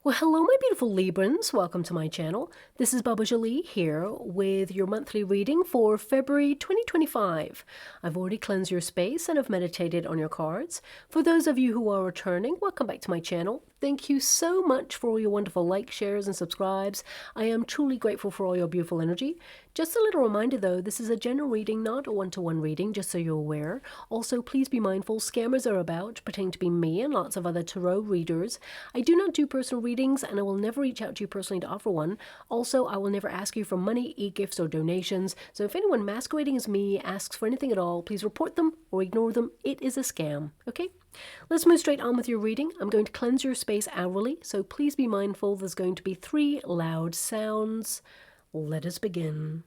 Well, hello, my beautiful Librans. Welcome to my channel. This is Baba Jolie here with your monthly reading for February 2025. I've already cleansed your space and have meditated on your cards. For those of you who are returning, welcome back to my channel. Thank you so much for all your wonderful likes, shares, and subscribes. I am truly grateful for all your beautiful energy. Just a little reminder though, this is a general reading, not a one-to-one reading, just so you're aware. Also, please be mindful, scammers are about, pretending to be me and lots of other tarot readers. I do not do personal readings, and I will never reach out to you personally to offer one. Also, I will never ask you for money, e-gifts, or donations. So if anyone masquerading as me asks for anything at all, please report them or ignore them. It is a scam, okay? Let's move straight on with your reading. I'm going to cleanse your space hourly, so please be mindful there's going to be 3 loud sounds. Let us begin.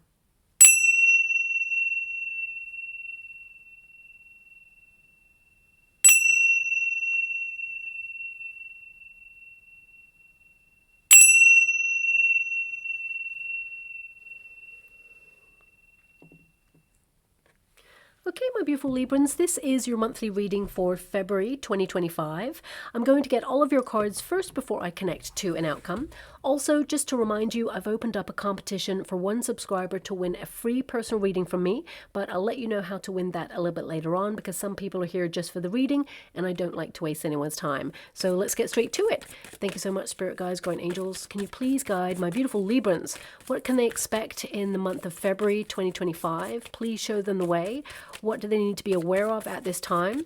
Okay, my beautiful Librans, this is your monthly reading for February 2025. I'm going to get all of your cards first before I connect to an outcome. Also, just to remind you, I've opened up a competition for one subscriber to win a free personal reading from me, but I'll let you know how to win that a little bit later on because some people are here just for the reading and I don't like to waste anyone's time. So let's get straight to it. Thank you so much, Spirit Guides, Guardian Angels. Can you please guide my beautiful Librans? What can they expect in the month of February 2025? Please show them the way. What do they need to be aware of at this time?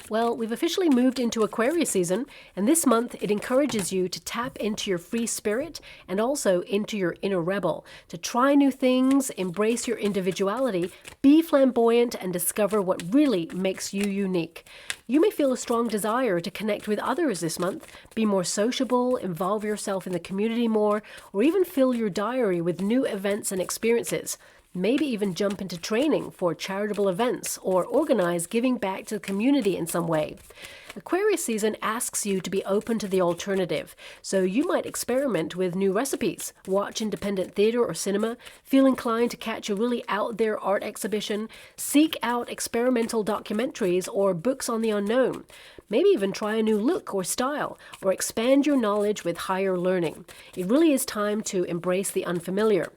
Well, we've officially moved into Aquarius season, and this month it encourages you to tap into your free spirit and also into your inner rebel, to try new things, embrace your individuality, be flamboyant, and discover what really makes you unique. You may feel a strong desire to connect with others this month, be more sociable, involve yourself in the community more, or even fill your diary with new events and experiences. Maybe even jump into training for charitable events or organize giving back to the community in some way. Aquarius season asks you to be open to the alternative, so you might experiment with new recipes, watch independent theater or cinema, feel inclined to catch a really out there art exhibition, seek out experimental documentaries or books on the unknown. Maybe even try a new look or style, or expand your knowledge with higher learning. It really is time to embrace the unfamiliar.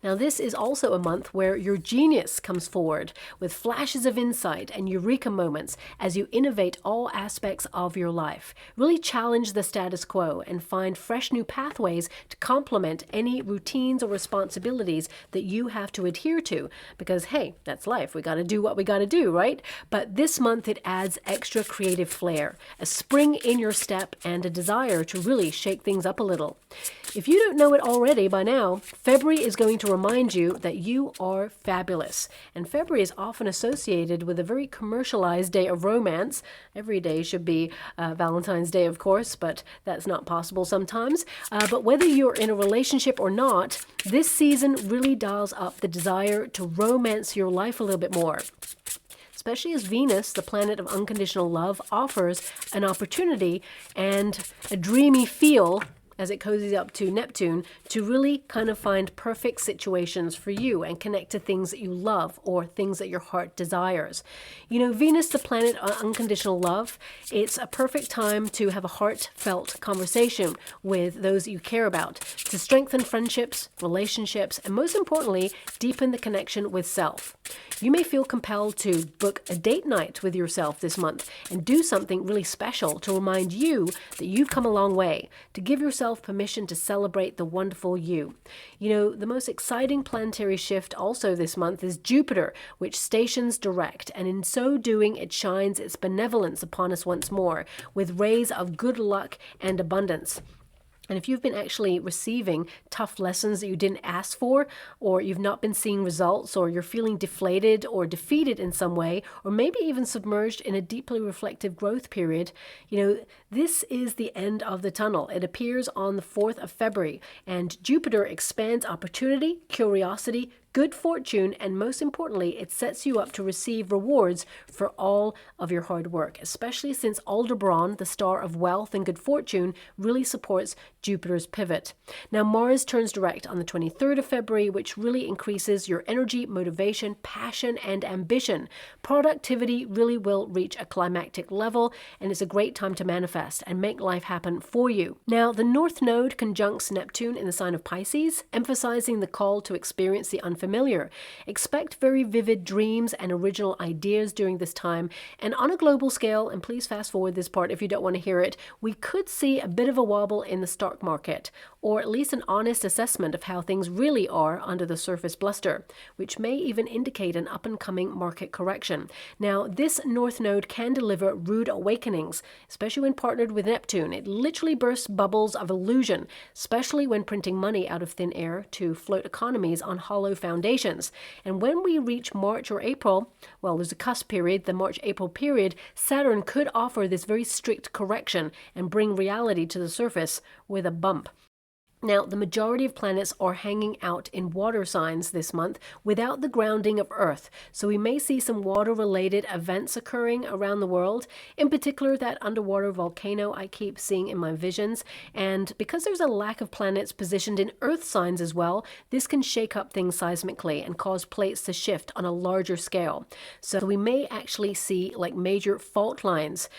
Now, this is also a month where your genius comes forward with flashes of insight and eureka moments as you innovate all aspects of your life. Really challenge the status quo and find fresh new pathways to complement any routines or responsibilities that you have to adhere to. Because, hey, that's life. We got to do what we got to do, right? But this month it adds extra creative flair, a spring in your step, and a desire to really shake things up a little. If you don't know it already by now, February is going to remind you that you are fabulous. And February is often associated with a very commercialized day of romance. Every day should be Valentine's Day, of course, but that's not possible sometimes. But whether you're in a relationship or not, this season really dials up the desire to romance your life a little bit more. Especially as Venus, the planet of unconditional love, offers an opportunity and a dreamy feel as it cozies up to Neptune, to really kind of find perfect situations for you and connect to things that you love or things that your heart desires. You know, Venus, the planet of unconditional love, it's a perfect time to have a heartfelt conversation with those that you care about, to strengthen friendships, relationships, and most importantly, deepen the connection with self. You may feel compelled to book a date night with yourself this month and do something really special to remind you that you've come a long way, to give yourself permission to celebrate the wonderful you. You know, the most exciting planetary shift also this month is Jupiter, which stations direct, and in so doing it shines its benevolence upon us once more with rays of good luck and abundance. And if you've been actually receiving tough lessons that you didn't ask for, or you've not been seeing results, or you're feeling deflated or defeated in some way, or maybe even submerged in a deeply reflective growth period, you know, this is the end of the tunnel. It appears on the 4th of February, and Jupiter expands opportunity, curiosity, good fortune, and most importantly, it sets you up to receive rewards for all of your hard work, especially since Aldebaran, the star of wealth and good fortune, really supports Jupiter's pivot. Now, Mars turns direct on the 23rd of February, which really increases your energy, motivation, passion, and ambition. Productivity really will reach a climactic level, and it's a great time to manifest and make life happen for you. Now, the North Node conjuncts Neptune in the sign of Pisces, emphasizing the call to experience the unfamiliar. Expect very vivid dreams and original ideas during this time. And on a global scale, and please fast forward this part if you don't want to hear it, we could see a bit of a wobble in the stock market, or at least an honest assessment of how things really are under the surface bluster, which may even indicate an up-and-coming market correction. Now, this North Node can deliver rude awakenings, especially when partnered with Neptune. It literally bursts bubbles of illusion, especially when printing money out of thin air to float economies on hollow foundations. And when we reach March or April, well, there's a cusp period, the March-April period, Saturn could offer this very strict correction and bring reality to the surface with a bump. Now, the majority of planets are hanging out in water signs this month without the grounding of Earth, so we may see some water-related events occurring around the world, in particular that underwater volcano I keep seeing in my visions, and because there's a lack of planets positioned in Earth signs as well, this can shake up things seismically and cause plates to shift on a larger scale. So we may actually see like major fault lines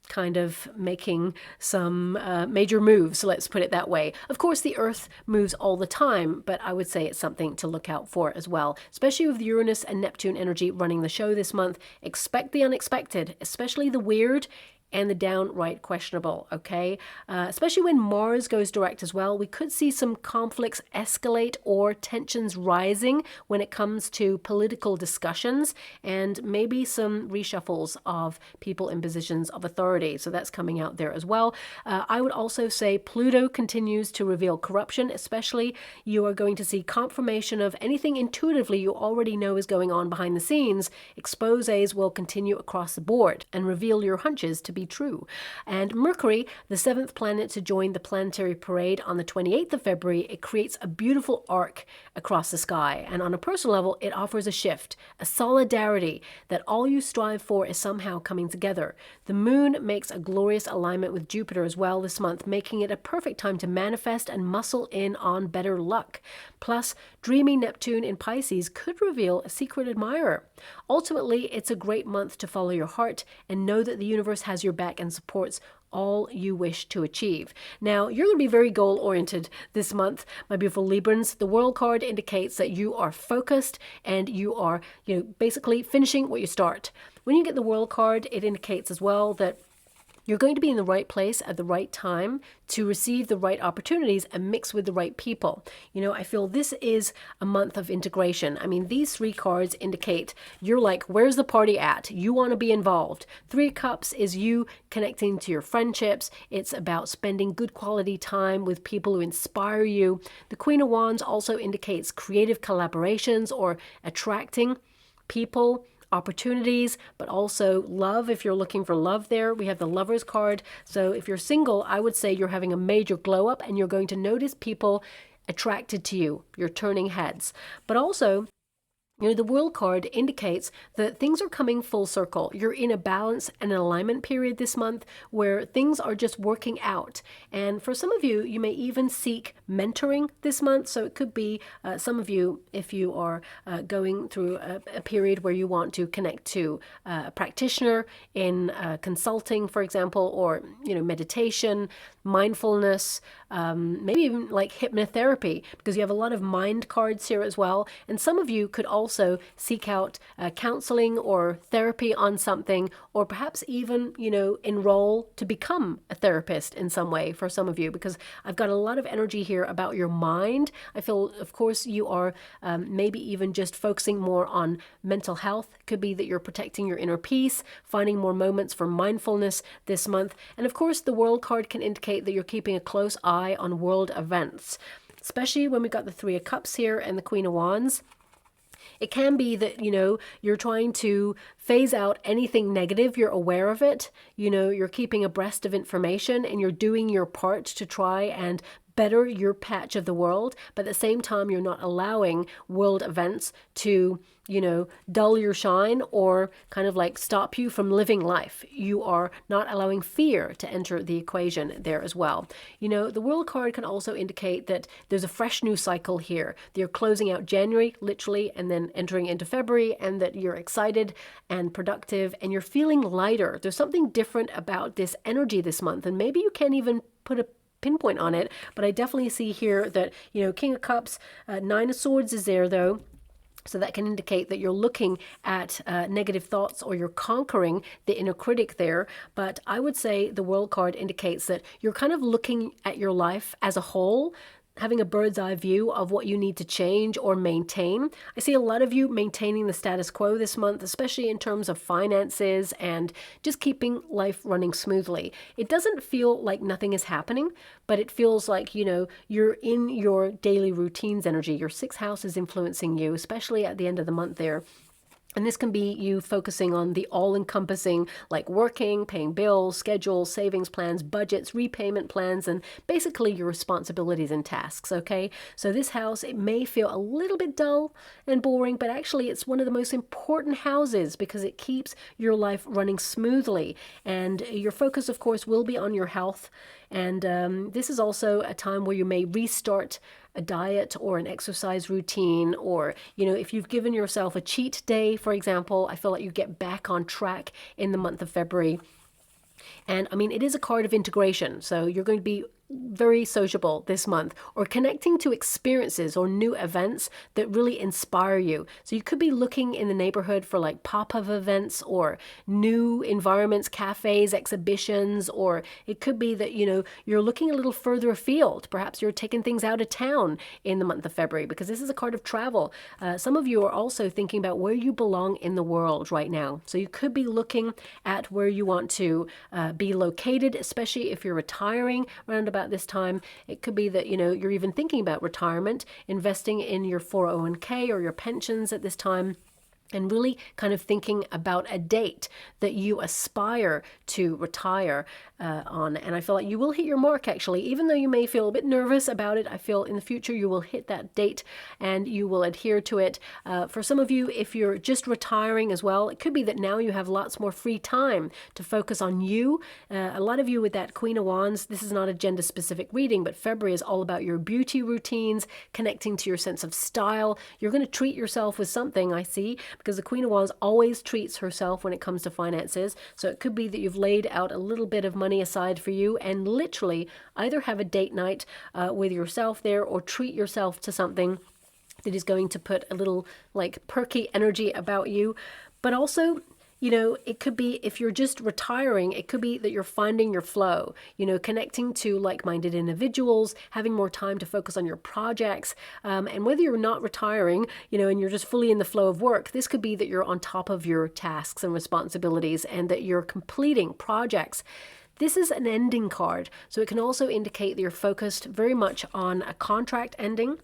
kind of making some major moves, let's put it that way. Of course, the Earth moves all the time, but I would say it's something to look out for as well, especially with Uranus and Neptune energy running the show this month. Expect the unexpected, especially the weird and the downright questionable, okay? Especially when Mars goes direct as well, we could see some conflicts escalate or tensions rising when it comes to political discussions, and maybe some reshuffles of people in positions of authority. So that's coming out there as well. I would also say Pluto continues to reveal corruption, especially you are going to see confirmation of anything intuitively you already know is going on behind the scenes. Exposés will continue across the board and reveal your hunches to be true. And Mercury, the seventh planet to join the planetary parade on the 28th of February, it creates a beautiful arc across the sky. And on a personal level, it offers a shift, a solidarity that all you strive for is somehow coming together. The moon makes a glorious alignment with Jupiter as well this month, making it a perfect time to manifest and muscle in on better luck. Plus, dreamy Neptune in Pisces could reveal a secret admirer. Ultimately, it's a great month to follow your heart and know that the universe has your back and supports all you wish to achieve. Now, you're going to be very goal-oriented this month, my beautiful Librans. The World card indicates that you are focused and you are, basically finishing what you start. When you get the World card, it indicates as well that you're going to be in the right place at the right time to receive the right opportunities and mix with the right people. I feel this is a month of integration. I mean, these three cards indicate you're like, where's the party at? You want to be involved. Three of Cups is you connecting to your friendships. It's about spending good quality time with people who inspire you. The Queen of Wands also indicates creative collaborations or attracting people, opportunities, but also love. If you're looking for love there, we have the Lovers card. So if you're single, I would say you're having a major glow up and you're going to notice people attracted to you. You're turning heads. But also, the World card indicates that things are coming full circle. You're in a balance and an alignment period this month where things are just working out. And for some of you, you may even seek mentoring this month. So it could be some of you, if you are going through a period where you want to connect to a practitioner in consulting, for example, or, meditation, mindfulness, maybe even like hypnotherapy, because you have a lot of mind cards here as well. And some of you could also seek out counseling or therapy on something, or perhaps even, enroll to become a therapist in some way for some of you, because I've got a lot of energy here about your mind. I feel, of course, you are maybe even just focusing more on mental health. Could be that you're protecting your inner peace, finding more moments for mindfulness this month. And of course, the World card can indicate that you're keeping a close eye on world events, especially when we got the Three of Cups here and the Queen of Wands. It can be that, you're trying to phase out anything negative. You're aware of it. You're keeping abreast of information and you're doing your part to try and better your patch of the world, but at the same time, you're not allowing world events to, dull your shine or kind of like stop you from living life. You are not allowing fear to enter the equation there as well. The World card can also indicate that there's a fresh new cycle here. That you're closing out January, literally, and then entering into February, and that you're excited and productive and you're feeling lighter. There's something different about this energy this month, and maybe you can't even put a pinpoint on it, but I definitely see here that, King of Cups, Nine of Swords is there though. So that can indicate that you're looking at negative thoughts or you're conquering the inner critic there. But I would say the World card indicates that you're kind of looking at your life as a whole, having a bird's eye view of what you need to change or maintain. I see a lot of you maintaining the status quo this month, especially in terms of finances and just keeping life running smoothly. It doesn't feel like nothing is happening, but it feels like, you're in your daily routines energy. Your sixth house is influencing you, especially at the end of the month there. And this can be you focusing on the all-encompassing, like working, paying bills, schedules, savings plans, budgets, repayment plans, and basically your responsibilities and tasks, okay? So this house, it may feel a little bit dull and boring, but actually it's one of the most important houses because it keeps your life running smoothly. And your focus, of course, will be on your health. And this is also a time where you may restart a diet or an exercise routine, or, if you've given yourself a cheat day, for example, I feel like you get back on track in the month of February. And it is a card of integration. So you're going to be very sociable this month, or connecting to experiences or new events that really inspire you. So you could be looking in the neighborhood for like pop-up events or new environments, cafes, exhibitions, or it could be that, you're looking a little further afield. Perhaps you're taking things out of town in the month of February because this is a card of travel. Some of you are also thinking about where you belong in the world right now. So you could be looking at where you want to be located, especially if you're retiring around about this time. It could be that, you're even thinking about retirement, investing in your 401k or your pensions at this time, and really kind of thinking about a date that you aspire to retire on. And I feel like you will hit your mark, actually. Even though you may feel a bit nervous about it, I feel in the future you will hit that date and you will adhere to it. For some of you, if you're just retiring as well, it could be that now you have lots more free time to focus on you. A lot of you with that Queen of Wands, this is not a gender-specific reading, but February is all about your beauty routines, connecting to your sense of style. You're going to treat yourself with something, I see, because the Queen of Wands always treats herself when it comes to finances. So it could be that you've laid out a little bit of money aside for you and literally either have a date night with yourself there or treat yourself to something that is going to put a little like perky energy about you. But also, it could be if you're just retiring, it could be that you're finding your flow, connecting to like-minded individuals, having more time to focus on your projects. And whether you're not retiring, and you're just fully in the flow of work, this could be that you're on top of your tasks and responsibilities and that you're completing projects. This is an ending card, so it can also indicate that you're focused very much on a contract ending.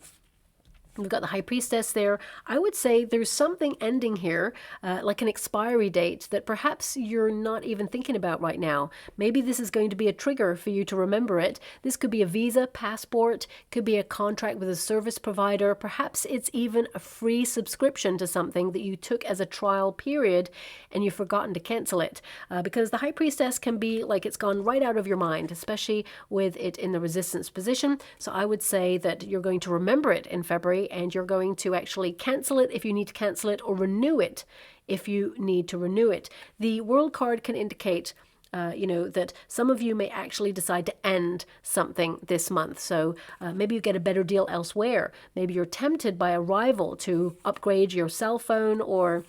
We've got the High Priestess there. I would say there's something ending here, like an expiry date that perhaps you're not even thinking about right now. Maybe this is going to be a trigger for you to remember it. This could be a visa, passport, could be a contract with a service provider. Perhaps it's even a free subscription to something that you took as a trial period and you've forgotten to cancel it. Because the High Priestess can be like it's gone right out of your mind, especially with it in the resistance position. So I would say that you're going to remember it in February, and you're going to actually cancel it if you need to cancel it, or renew it if you need to renew it. The World card can indicate that some of you may actually decide to end something this month. So maybe you get a better deal elsewhere. Maybe you're tempted by a rival to upgrade your cell phone, or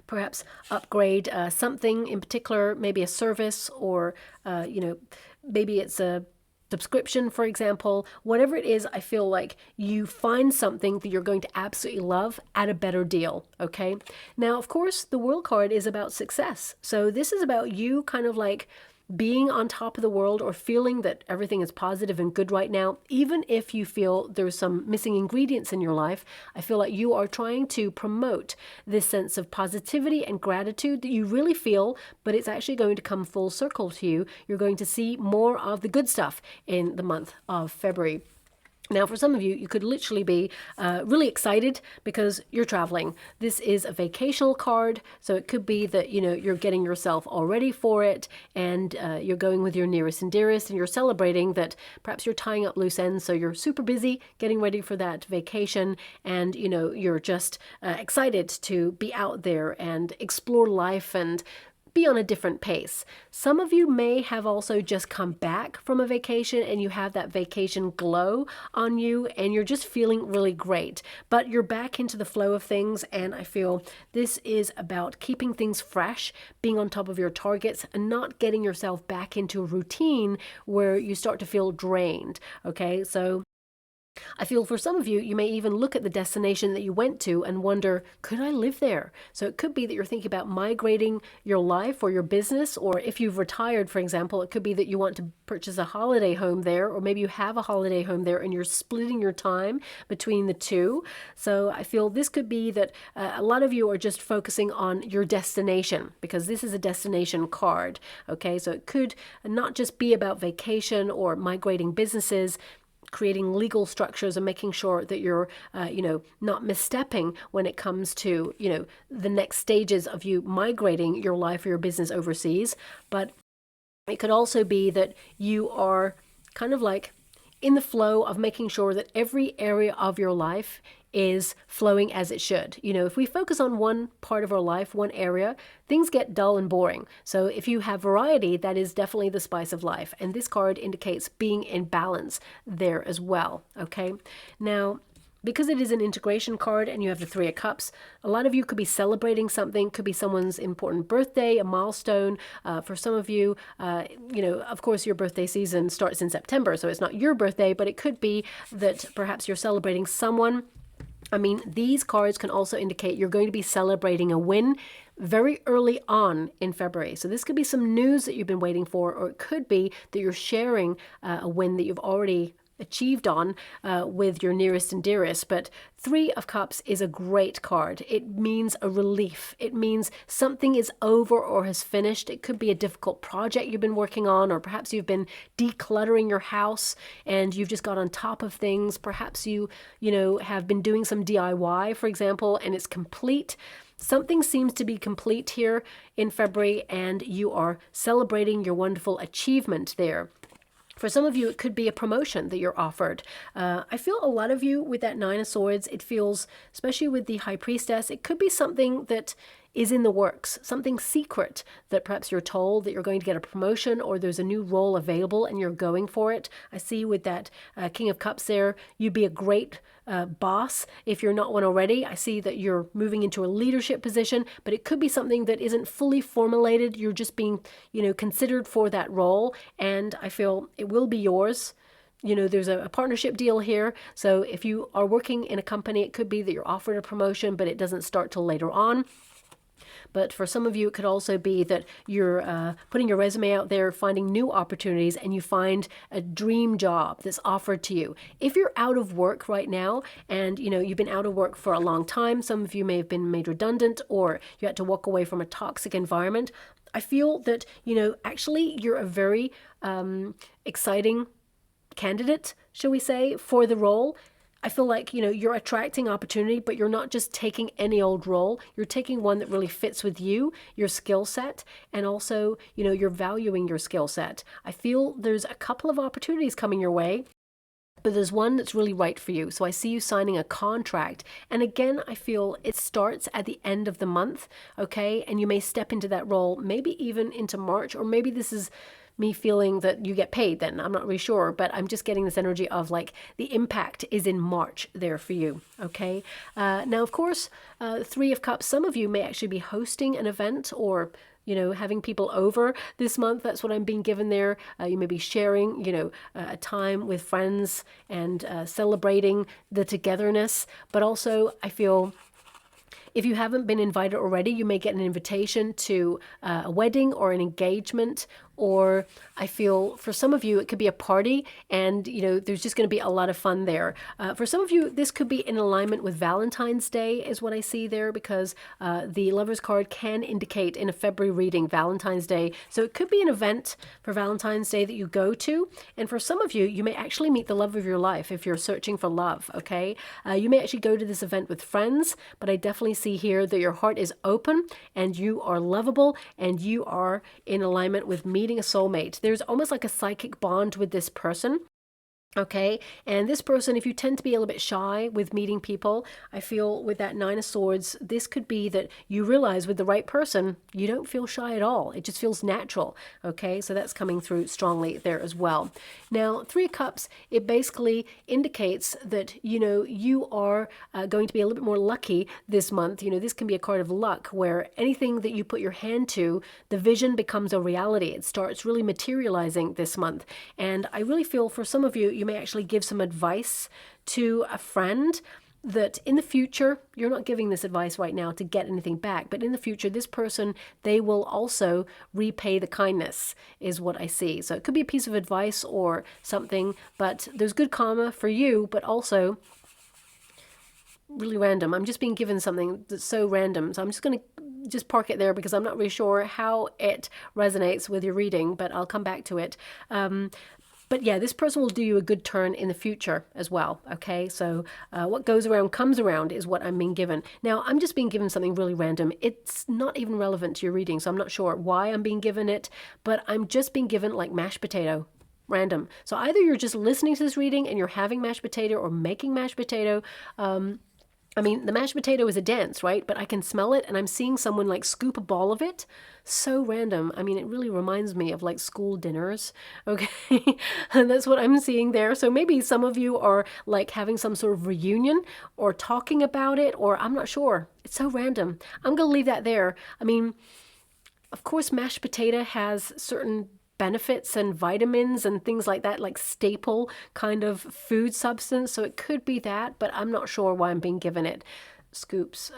perhaps upgrade something in particular, maybe a service, or maybe it's a subscription, for example. Whatever it is, I feel like you find something that you're going to absolutely love at a better deal, okay? Now, of course, the World card is about success. So this is about you kind of like being on top of the world or feeling that everything is positive and good right now, even if you feel there's some missing ingredients in your life, I feel like you are trying to promote this sense of positivity and gratitude that you really feel, but it's actually going to come full circle to you. You're going to see more of the good stuff in the month of February. Now, for some of you, you could literally be really excited because you're traveling. This is a vacational card, so it could be that, you know, you're getting yourself all ready for it, and you're going with your nearest and dearest, and you're celebrating that perhaps you're tying up loose ends, so you're super busy getting ready for that vacation, and, you know, you're just excited to be out there and explore life and be on a different pace. Some of you may have also just come back from a vacation and you have that vacation glow on you and you're just feeling really great, but you're back into the flow of things. And I feel this is about keeping things fresh, being on top of your targets, and not getting yourself back into a routine where you start to feel drained. Okay, so I feel for some of you, you may even look at the destination that you went to and wonder, could I live there? So it could be that you're thinking about migrating your life or your business, or if you've retired, for example, it could be that you want to purchase a holiday home there, or maybe you have a holiday home there and you're splitting your time between the two. So I feel this could be that a lot of you are just focusing on your destination because this is a destination card. Okay, so it could not just be about vacation or migrating businesses, creating legal structures and making sure that you're, not misstepping when it comes to, the next stages of you migrating your life or your business overseas. But it could also be that you are kind of like in the flow of making sure that every area of your life is flowing as it should. If we focus on one part of our life, one area, things get dull and boring. So if you have variety, that is definitely the spice of life. And this card indicates being in balance there as well. Okay. Now, because it is an integration card and you have the Three of Cups, a lot of you could be celebrating something, could be someone's important birthday, a milestone. For some of you, of course, your birthday season starts in September, so it's not your birthday, but it could be that perhaps you're celebrating someone. I mean, these cards can also indicate you're going to be celebrating a win very early on in February. So this could be some news that you've been waiting for, or it could be that you're sharing a win that you've already achieved on with your nearest and dearest. But Three of Cups is a great card. It means a relief. It means something is over or has finished. It could be a difficult project you've been working on, or perhaps you've been decluttering your house and you've just got on top of things. Perhaps you have been doing some DIY, for example, and it's complete. Something seems to be complete here in February, and you are celebrating your wonderful achievement there. For some of you, it could be a promotion that you're offered. I feel a lot of you with that Nine of Swords, it feels, especially with the High Priestess, it could be something that is in the works, something secret that perhaps you're told that you're going to get a promotion or there's a new role available and you're going for it. I see with that King of Cups there, you'd be a great boss if you're not one already. I see that you're moving into a leadership position, but it could be something that isn't fully formulated. You're just being, considered for that role, and I feel it will be yours. There's a partnership deal here. So if you are working in a company, it could be that you're offered a promotion, but it doesn't start till later on. But for some of you, it could also be that you're putting your resume out there, finding new opportunities, and you find a dream job that's offered to you. If you're out of work right now and, you've been out of work for a long time, some of you may have been made redundant or you had to walk away from a toxic environment. I feel that, actually you're a very exciting candidate, shall we say, for the role. I feel like, you're attracting opportunity, but you're not just taking any old role. You're taking one that really fits with you, your skill set, and also, you're valuing your skill set. I feel there's a couple of opportunities coming your way, but there's one that's really right for you. So I see you signing a contract. And again, I feel it starts at the end of the month, okay? And you may step into that role, maybe even into March, or maybe this is me feeling that you get paid then. I'm not really sure, but I'm just getting this energy of like the impact is in March there for you, okay? Now, of course, Three of Cups, some of you may actually be hosting an event or having people over this month. That's what I'm being given there. You may be sharing, a time with friends and celebrating the togetherness. But also, I feel if you haven't been invited already, you may get an invitation to a wedding or an engagement or I feel for some of you it could be a party, and there's just going to be a lot of fun there. For some of you, this could be in alignment with Valentine's Day is what I see there, because the Lover's card can indicate in a February reading Valentine's Day. So it could be an event for Valentine's Day that you go to, and for some of you, you may actually meet the love of your life if you're searching for love, okay? You may actually go to this event with friends, but I definitely see here that your heart is open and you are lovable and you are in alignment with meeting a soulmate. There's almost like a psychic bond with this person. Okay, and this person, if you tend to be a little bit shy with meeting people, I feel with that Nine of Swords, this could be that you realize with the right person, you don't feel shy at all. It just feels natural. Okay, so that's coming through strongly there as well. Now, Three of Cups, it basically indicates that, you are going to be a little bit more lucky this month. This can be a card of luck where anything that you put your hand to, the vision becomes a reality. It starts really materializing this month. And I really feel for some of you, you may actually give some advice to a friend that in the future, you're not giving this advice right now to get anything back, but in the future, this person, they will also repay the kindness is what I see. So it could be a piece of advice or something, but there's good karma for you, but also really random. I'm just being given something that's so random. So I'm just going to just park it there because I'm not really sure how it resonates with your reading, but I'll come back to it. But yeah, this person will do you a good turn in the future as well, okay? So what goes around comes around is what I'm being given. Now, I'm just being given something really random. It's not even relevant to your reading, so I'm not sure why I'm being given it, but I'm just being given like mashed potato. Random. So either you're just listening to this reading and you're having mashed potato or making mashed potato. I mean, the mashed potato is a dance, right? But I can smell it and I'm seeing someone like scoop a ball of it. So random. I mean, it really reminds me of like school dinners, okay? And that's what I'm seeing there. So maybe some of you are like having some sort of reunion or talking about it, or I'm not sure. It's so random. I'm going to leave that there. I mean, of course, mashed potato has certain benefits and vitamins and things like that, like staple kind of food substance. So it could be that, but I'm not sure why I'm being given it. Scoops.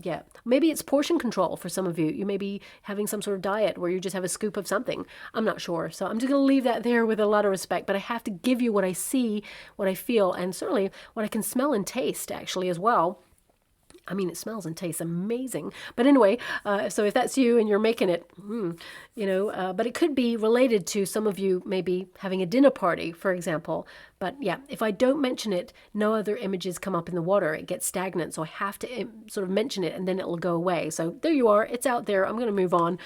Yeah, maybe it's portion control for some of you. You may be having some sort of diet where you just have a scoop of something. I'm not sure. So I'm just going to leave that there with a lot of respect, but I have to give you what I see, what I feel, and certainly what I can smell and taste actually as well. I mean, it smells and tastes amazing. But anyway, so if that's you and you're making it, but it could be related to some of you maybe having a dinner party, for example. But yeah, if I don't mention it, no other images come up in the water. It gets stagnant. So I have to sort of mention it and then it'll go away. So there you are. It's out there. I'm going to move on.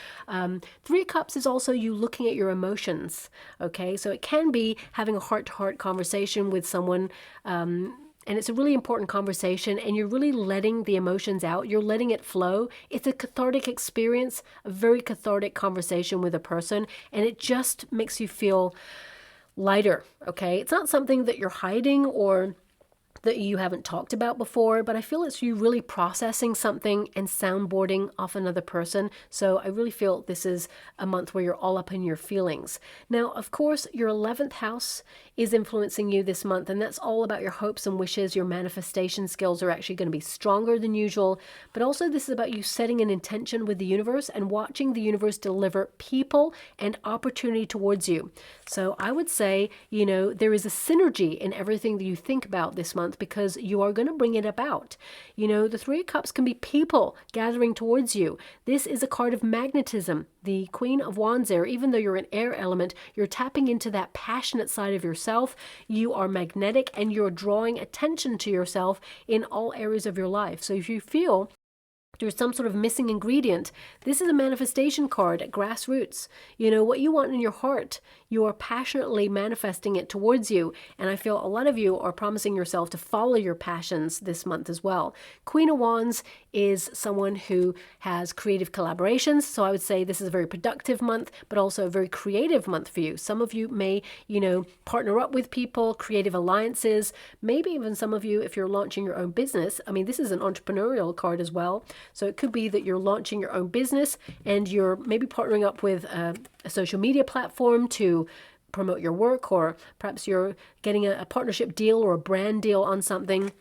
Three of Cups is also you looking at your emotions. Okay, so it can be having a heart-to-heart conversation with someone. And it's a really important conversation and you're really letting the emotions out. You're letting it flow. It's a cathartic experience, a very cathartic conversation with a person. And it just makes you feel lighter, okay? It's not something that you're hiding or that you haven't talked about before, but I feel it's you really processing something and soundboarding off another person. So I really feel this is a month where you're all up in your feelings. Now, of course, your 11th house is influencing you this month, and that's all about your hopes and wishes. Your manifestation skills are actually going to be stronger than usual, but also this is about you setting an intention with the universe and watching the universe deliver people and opportunity towards you. So I would say, there is a synergy in everything that you think about this month because you are going to bring it about. The Three of Cups can be people gathering towards you. This is a card of magnetism. The Queen of Wands there, even though you're an air element, you're tapping into that passionate side of yourself. You are magnetic and you're drawing attention to yourself in all areas of your life. So if you feel there's some sort of missing ingredient, this is a manifestation card at grassroots. What you want in your heart, you are passionately manifesting it towards you. And I feel a lot of you are promising yourself to follow your passions this month as well. Queen of Wands is someone who has creative collaborations. So I would say this is a very productive month, but also a very creative month for you. Some of you may, partner up with people, creative alliances, maybe even some of you, if you're launching your own business. I mean, this is an entrepreneurial card as well. So it could be that you're launching your own business and you're maybe partnering up with a social media platform to promote your work, or perhaps you're getting a partnership deal or a brand deal on something.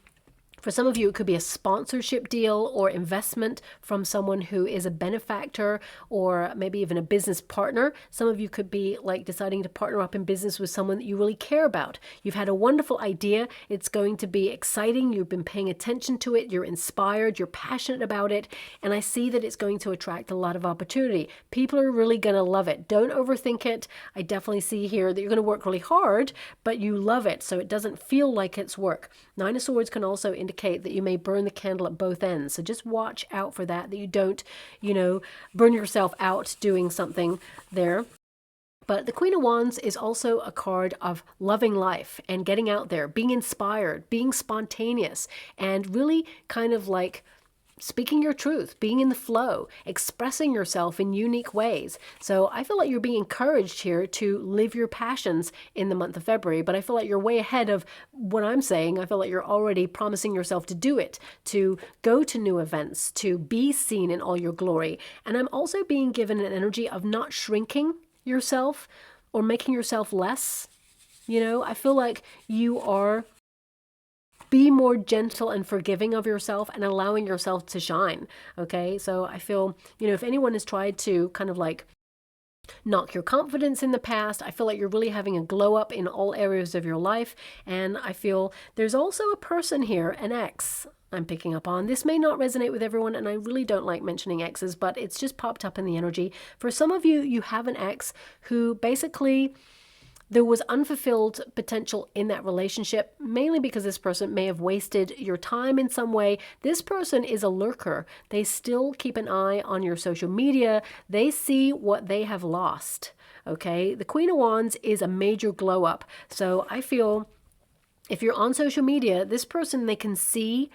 For some of you, it could be a sponsorship deal or investment from someone who is a benefactor or maybe even a business partner. Some of you could be like deciding to partner up in business with someone that you really care about. You've had a wonderful idea. It's going to be exciting. You've been paying attention to it. You're inspired. You're passionate about it. And I see that it's going to attract a lot of opportunity. People are really going to love it. Don't overthink it. I definitely see here that you're going to work really hard, but you love it. So it doesn't feel like it's work. Nine of Swords can also indicate that you may burn the candle at both ends. So just watch out for that you don't, burn yourself out doing something there. But the Queen of Wands is also a card of loving life and getting out there, being inspired, being spontaneous, and really kind of like speaking your truth, being in the flow, expressing yourself in unique ways. So I feel like you're being encouraged here to live your passions in the month of February, but I feel like you're way ahead of what I'm saying. I feel like you're already promising yourself to do it, to go to new events, to be seen in all your glory. And I'm also being given an energy of not shrinking yourself or making yourself less. I feel like you are be more gentle and forgiving of yourself and allowing yourself to shine. Okay. So I feel, if anyone has tried to kind of like knock your confidence in the past, I feel like you're really having a glow up in all areas of your life. And I feel there's also a person here, an ex, I'm picking up on. This may not resonate with everyone, and I really don't like mentioning exes, but it's just popped up in the energy. For some of you, you have an ex who basically there was unfulfilled potential in that relationship, mainly because this person may have wasted your time in some way. This person is a lurker. They still keep an eye on your social media. They see what they have lost. Okay, the Queen of Wands is a major glow up. So I feel if you're on social media, this person, they can see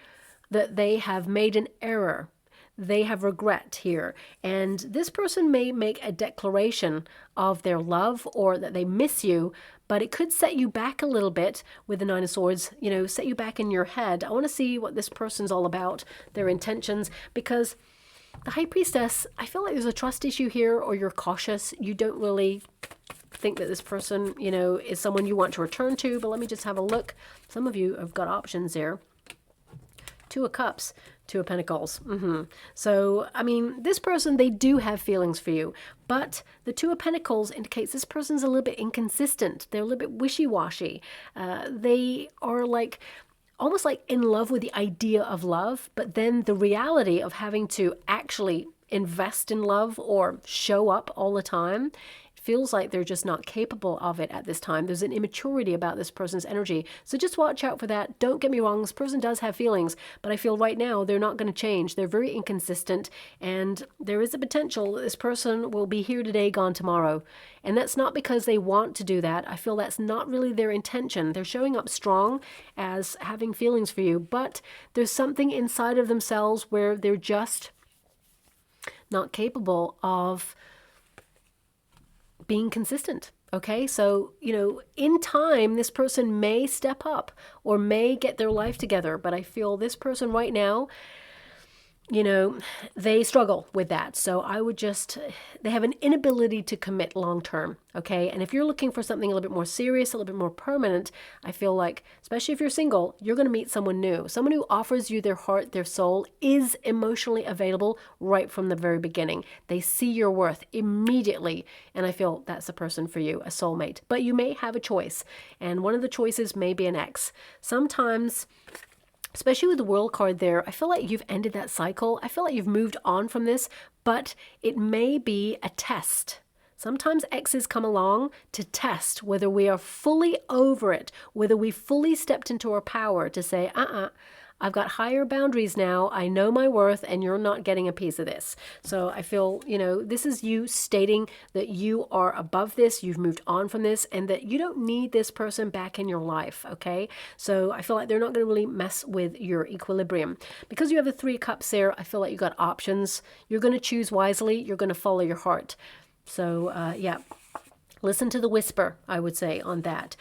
that they have made an error. They have regret here. And this person may make a declaration of their love or that they miss you, but it could set you back a little bit with the Nine of Swords, set you back in your head. I want to see what this person's all about, their intentions, because the High Priestess, I feel like there's a trust issue here, or you're cautious. You don't really think that this person, is someone you want to return to, but let me just have a look. Some of you have got options here. Two of Cups, Two of Pentacles. So, I mean, this person, they do have feelings for you, but the Two of Pentacles indicates this person's a little bit inconsistent. They're a little bit wishy-washy. They are like, almost like in love with the idea of love, but then the reality of having to actually invest in love or show up all the time, feels like they're just not capable of it at this time. There's an immaturity about this person's energy. So just watch out for that. Don't get me wrong, this person does have feelings, but I feel right now they're not going to change. They're very inconsistent, and there is a potential that this person will be here today, gone tomorrow. And that's not because they want to do that. I feel that's not really their intention. They're showing up strong as having feelings for you, but there's something inside of themselves where they're just not capable of being consistent. Okay, so, in time, this person may step up or may get their life together, but I feel this person right now, they struggle with that. So I would they have an inability to commit long term. Okay. And if you're looking for something a little bit more serious, a little bit more permanent, I feel like, especially if you're single, you're going to meet someone new, someone who offers you their heart, their soul, is emotionally available right from the very beginning. They see your worth immediately. And I feel that's the person for you, a soulmate. But you may have a choice. And one of the choices may be an ex. Sometimes, especially with the World card there, I feel like you've ended that cycle. I feel like you've moved on from this, but it may be a test. Sometimes exes come along to test whether we are fully over it, whether we fully stepped into our power to say, I've got higher boundaries now. I know my worth, and you're not getting a piece of this. So I feel, this is you stating that you are above this, you've moved on from this, and that you don't need this person back in your life, okay? So I feel like they're not going to really mess with your equilibrium. Because you have the Three of Cups there, I feel like you got options. You're going to choose wisely. You're going to follow your heart. So, yeah. Listen to the whisper, I would say, on that.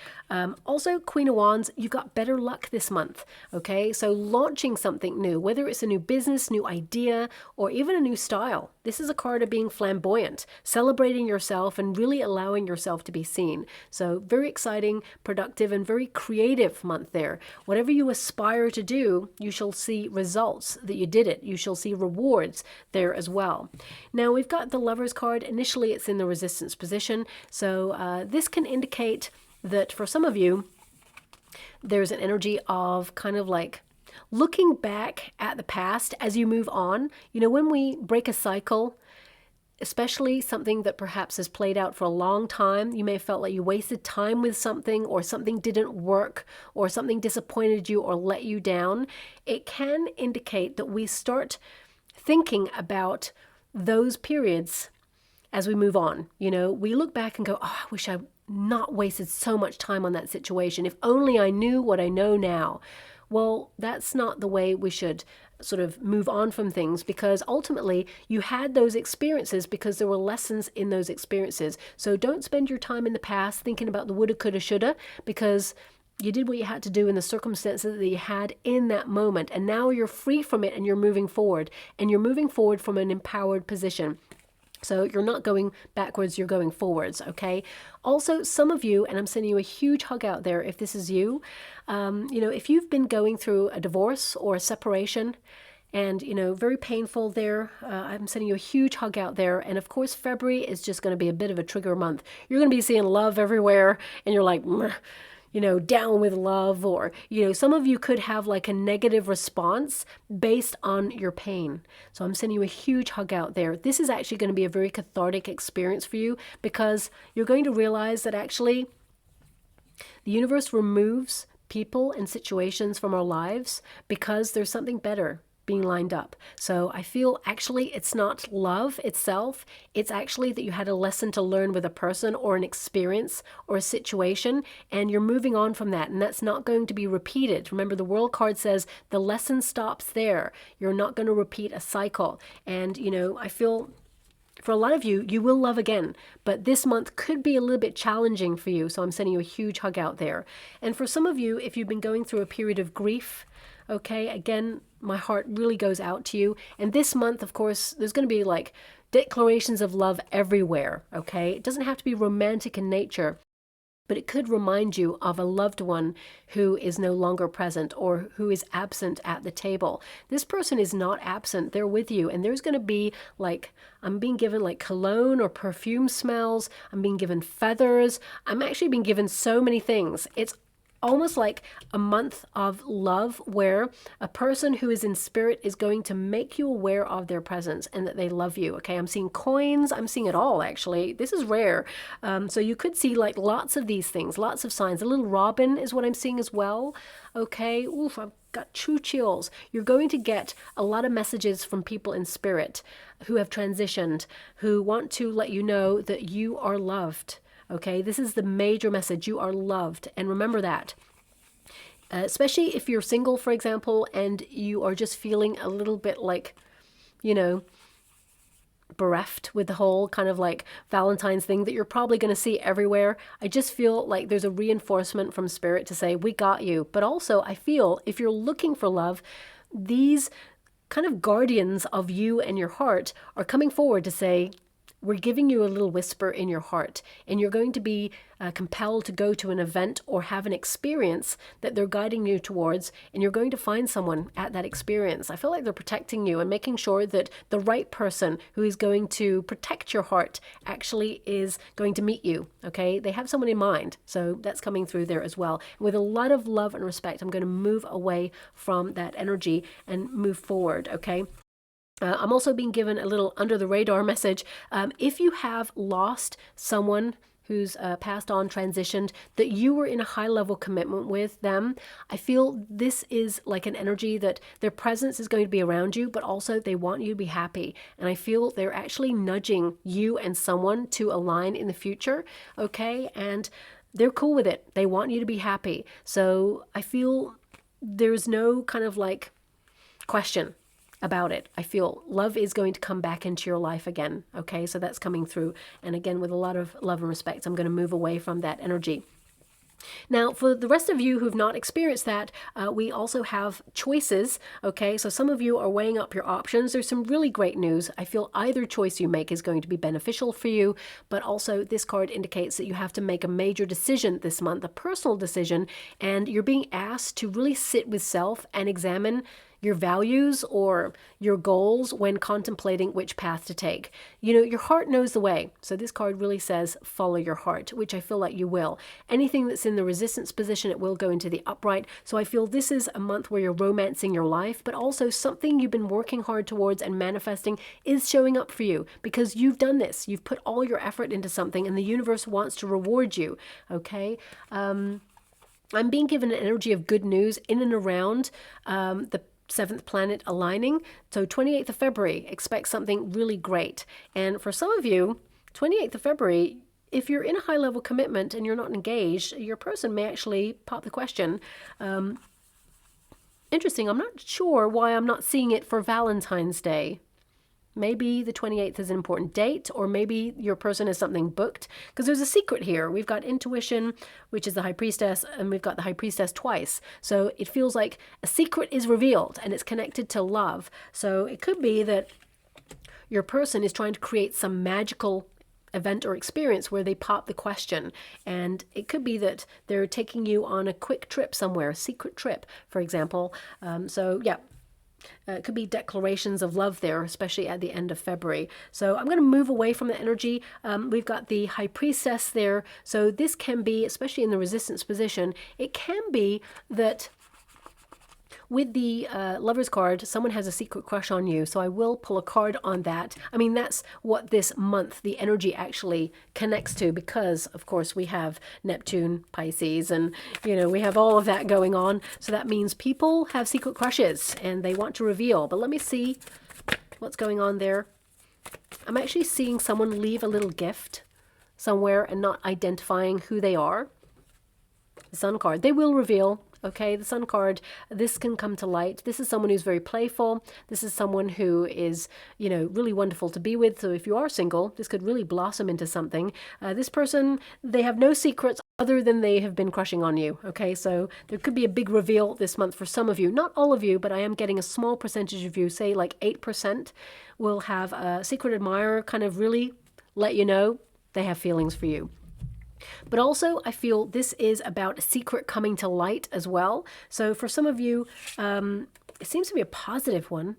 Also, Queen of Wands, you've got better luck this month, okay? So launching something new, whether it's a new business, new idea, or even a new style. This is a card of being flamboyant, celebrating yourself and really allowing yourself to be seen. So very exciting, productive, and very creative month there. Whatever you aspire to do, you shall see results that you did it. You shall see rewards there as well. Now, we've got the Lovers card. Initially, it's in the resistance position. So this can indicate that for some of you, there's an energy of kind of like looking back at the past as you move on. You know, when we break a cycle, especially something that perhaps has played out for a long time, you may have felt like you wasted time with something, or something didn't work, or something disappointed you or let you down. It can indicate that we start thinking about those periods as we move on. You know, we look back and go, oh, I wish I not wasted so much time on that situation. If only I knew what I know now. Well, that's not the way we should sort of move on from things, because ultimately you had those experiences because there were lessons in those experiences. So don't spend your time in the past thinking about the woulda, coulda, shoulda, because you did what you had to do in the circumstances that you had in that moment. And now you're free from it and you're moving forward. And you're moving forward from an empowered position. So you're not going backwards, you're going forwards, okay? Also, some of you, and I'm sending you a huge hug out there if this is you, you know, if you've been going through a divorce or a separation, and, you know, very painful there, I'm sending you a huge hug out there. And of course, February is just going to be a bit of a trigger month. You're going to be seeing love everywhere, and you're like, you know, down with love, or, you know, some of you could have like a negative response based on your pain. So I'm sending you a huge hug out there. This is actually going to be a very cathartic experience for you, because you're going to realize that actually the universe removes people and situations from our lives because there's something better being lined up. So I feel actually it's not love itself. It's actually that you had a lesson to learn with a person or an experience or a situation, and you're moving on from that, and that's not going to be repeated. Remember, the World card says the lesson stops there. You're not going to repeat a cycle. And, you know, I feel for a lot of you, you will love again, but this month could be a little bit challenging for you. So I'm sending you a huge hug out there. And for some of you, if you've been going through a period of grief, okay, again, my heart really goes out to you. And this month, of course, there's going to be like declarations of love everywhere, okay? It doesn't have to be romantic in nature, but it could remind you of a loved one who is no longer present or who is absent at the table. This person is not absent. They're with you. And there's going to be like, I'm being given like cologne or perfume smells. I'm being given feathers. I'm actually being given so many things. It's almost like a month of love where a person who is in spirit is going to make you aware of their presence and that they love you. Okay, I'm seeing coins. I'm seeing it all, actually. This is rare. So you could see like lots of these things, lots of signs. A little robin is what I'm seeing as well. Okay, oof, I've got true chills. You're going to get a lot of messages from people in spirit who have transitioned, who want to let you know that you are loved. Okay, this is the major message. You are loved. And remember that. Especially if you're single, for example, and you are just feeling a little bit like, you know, bereft with the whole kind of like Valentine's thing that you're probably going to see everywhere. I just feel like there's a reinforcement from spirit to say, we got you. But also I feel if you're looking for love, these kind of guardians of you and your heart are coming forward to say, we're giving you a little whisper in your heart, and you're going to be compelled to go to an event or have an experience that they're guiding you towards, and you're going to find someone at that experience. I feel like they're protecting you and making sure that the right person who is going to protect your heart actually is going to meet you, okay? They have someone in mind, so that's coming through there as well. With a lot of love and respect, I'm going to move away from that energy and move forward, okay? I'm also being given a little under the radar message. If you have lost someone who's passed on, transitioned, that you were in a high level commitment with them, I feel this is like an energy that their presence is going to be around you, but also they want you to be happy. And I feel they're actually nudging you and someone to align in the future, okay? And they're cool with it. They want you to be happy. So I feel there's no kind of like question about it. I feel love is going to come back into your life again. Okay, so that's coming through. And again, with a lot of love and respect, I'm going to move away from that energy. Now, for the rest of you who've not experienced that, we also have choices, okay? So some of you are weighing up your options. There's some really great news. I feel either choice you make is going to be beneficial for you, but also this card indicates that you have to make a major decision this month, a personal decision, and you're being asked to really sit with self and examine your values or your goals when contemplating which path to take. You know, your heart knows the way. So this card really says follow your heart, which I feel like you will. Anything that's in the resistance position, it will go into the upright. So I feel this is a month where you're romancing your life, but also something you've been working hard towards and manifesting is showing up for you because you've done this. You've put all your effort into something and the universe wants to reward you, okay? I'm being given an energy of good news in and around the 7th planet aligning. So 28th of February, expect something really great. And for some of you, 28th of February, if you're in a high level commitment and you're not engaged, your person may actually pop the question. Interesting, I'm not sure why I'm not seeing it for Valentine's Day. Maybe the 28th is an important date, or maybe your person has something booked, because there's a secret here. We've got intuition, which is the High Priestess, and we've got the High Priestess twice. So it feels like a secret is revealed, and it's connected to love. So it could be that your person is trying to create some magical event or experience where they pop the question, and it could be that they're taking you on a quick trip somewhere, a secret trip, for example. So yeah. It could be declarations of love there, especially at the end of February. So I'm going to move away from the energy. We've got the High Priestess there. So this can be, especially in the resistance position, it can be that with the Lover's card, someone has a secret crush on you. So I will pull a card on that. I mean, that's what this month, the energy actually connects to, because, of course, we have Neptune, Pisces, and, you know, we have all of that going on. So that means people have secret crushes and they want to reveal. But let me see what's going on there. I'm actually seeing someone leave a little gift somewhere and not identifying who they are. The Sun card, they will reveal. Okay, the Sun card, this can come to light. This is someone who's very playful. This is someone who is, you know, really wonderful to be with. So if you are single, this could really blossom into something. This person, they have no secrets other than they have been crushing on you. Okay, so there could be a big reveal this month for some of you. Not all of you, but I am getting a small percentage of you, say like 8%, will have a secret admirer kind of really let you know they have feelings for you. But also, I feel this is about a secret coming to light as well. So for some of you, it seems to be a positive one.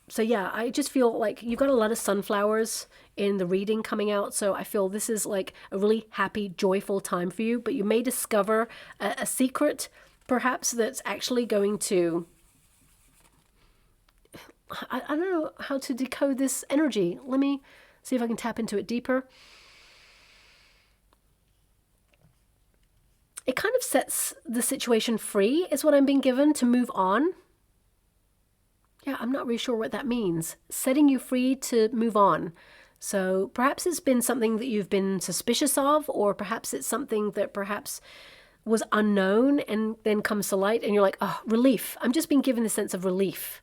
So yeah, I just feel like you've got a lot of sunflowers in the reading coming out. So I feel this is like a really happy, joyful time for you. But you may discover a secret, perhaps, that's actually going to... I don't know how to decode this energy. Let me see if I can tap into it deeper. It kind of sets the situation free, is what I'm being given, to move on. Yeah, I'm not really sure what that means. Setting you free to move on. So perhaps it's been something that you've been suspicious of, or perhaps it's something that perhaps was unknown and then comes to light and you're like, oh, relief. I'm just being given the sense of relief.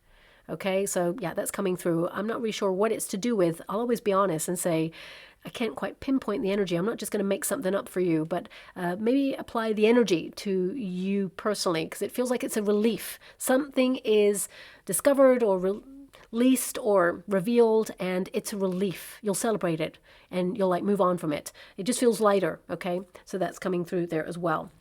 Okay, so yeah, that's coming through. I'm not really sure what it's to do with. I'll always be honest and say, I can't quite pinpoint the energy. I'm not just going to make something up for you, but maybe apply the energy to you personally, because it feels like it's a relief. Something is discovered or released or revealed, and it's a relief. You'll celebrate it and you'll like move on from it. It just feels lighter. Okay, so that's coming through there as well.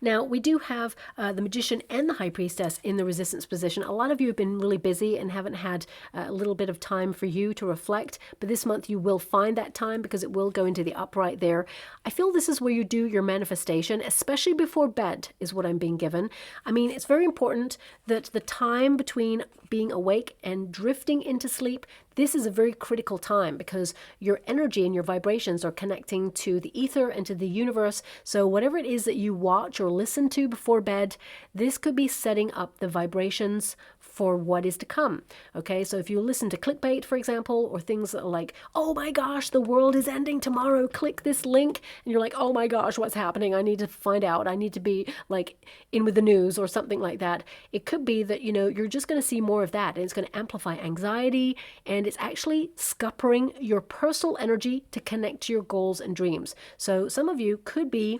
Now, we do have the Magician and the High Priestess in the resistance position. A lot of you have been really busy and haven't had a little bit of time for you to reflect, but this month you will find that time because it will go into the upright there. I feel this is where you do your manifestation, especially before bed is what I'm being given. I mean, it's very important that the time between being awake and drifting into sleep, this is a very critical time because your energy and your vibrations are connecting to the ether and to the universe. So whatever it is that you watch or listen to before bed, this could be setting up the vibrations for what is to come. Okay, so if you listen to clickbait, for example, or things that are like, oh my gosh, the world is ending tomorrow, click this link, and you're like, oh my gosh, what's happening? I need to find out. I need to be like in with the news or something like that. It could be that, you know, you're just going to see more of that, and it's going to amplify anxiety, and it's actually scuppering your personal energy to connect to your goals and dreams. So some of you could be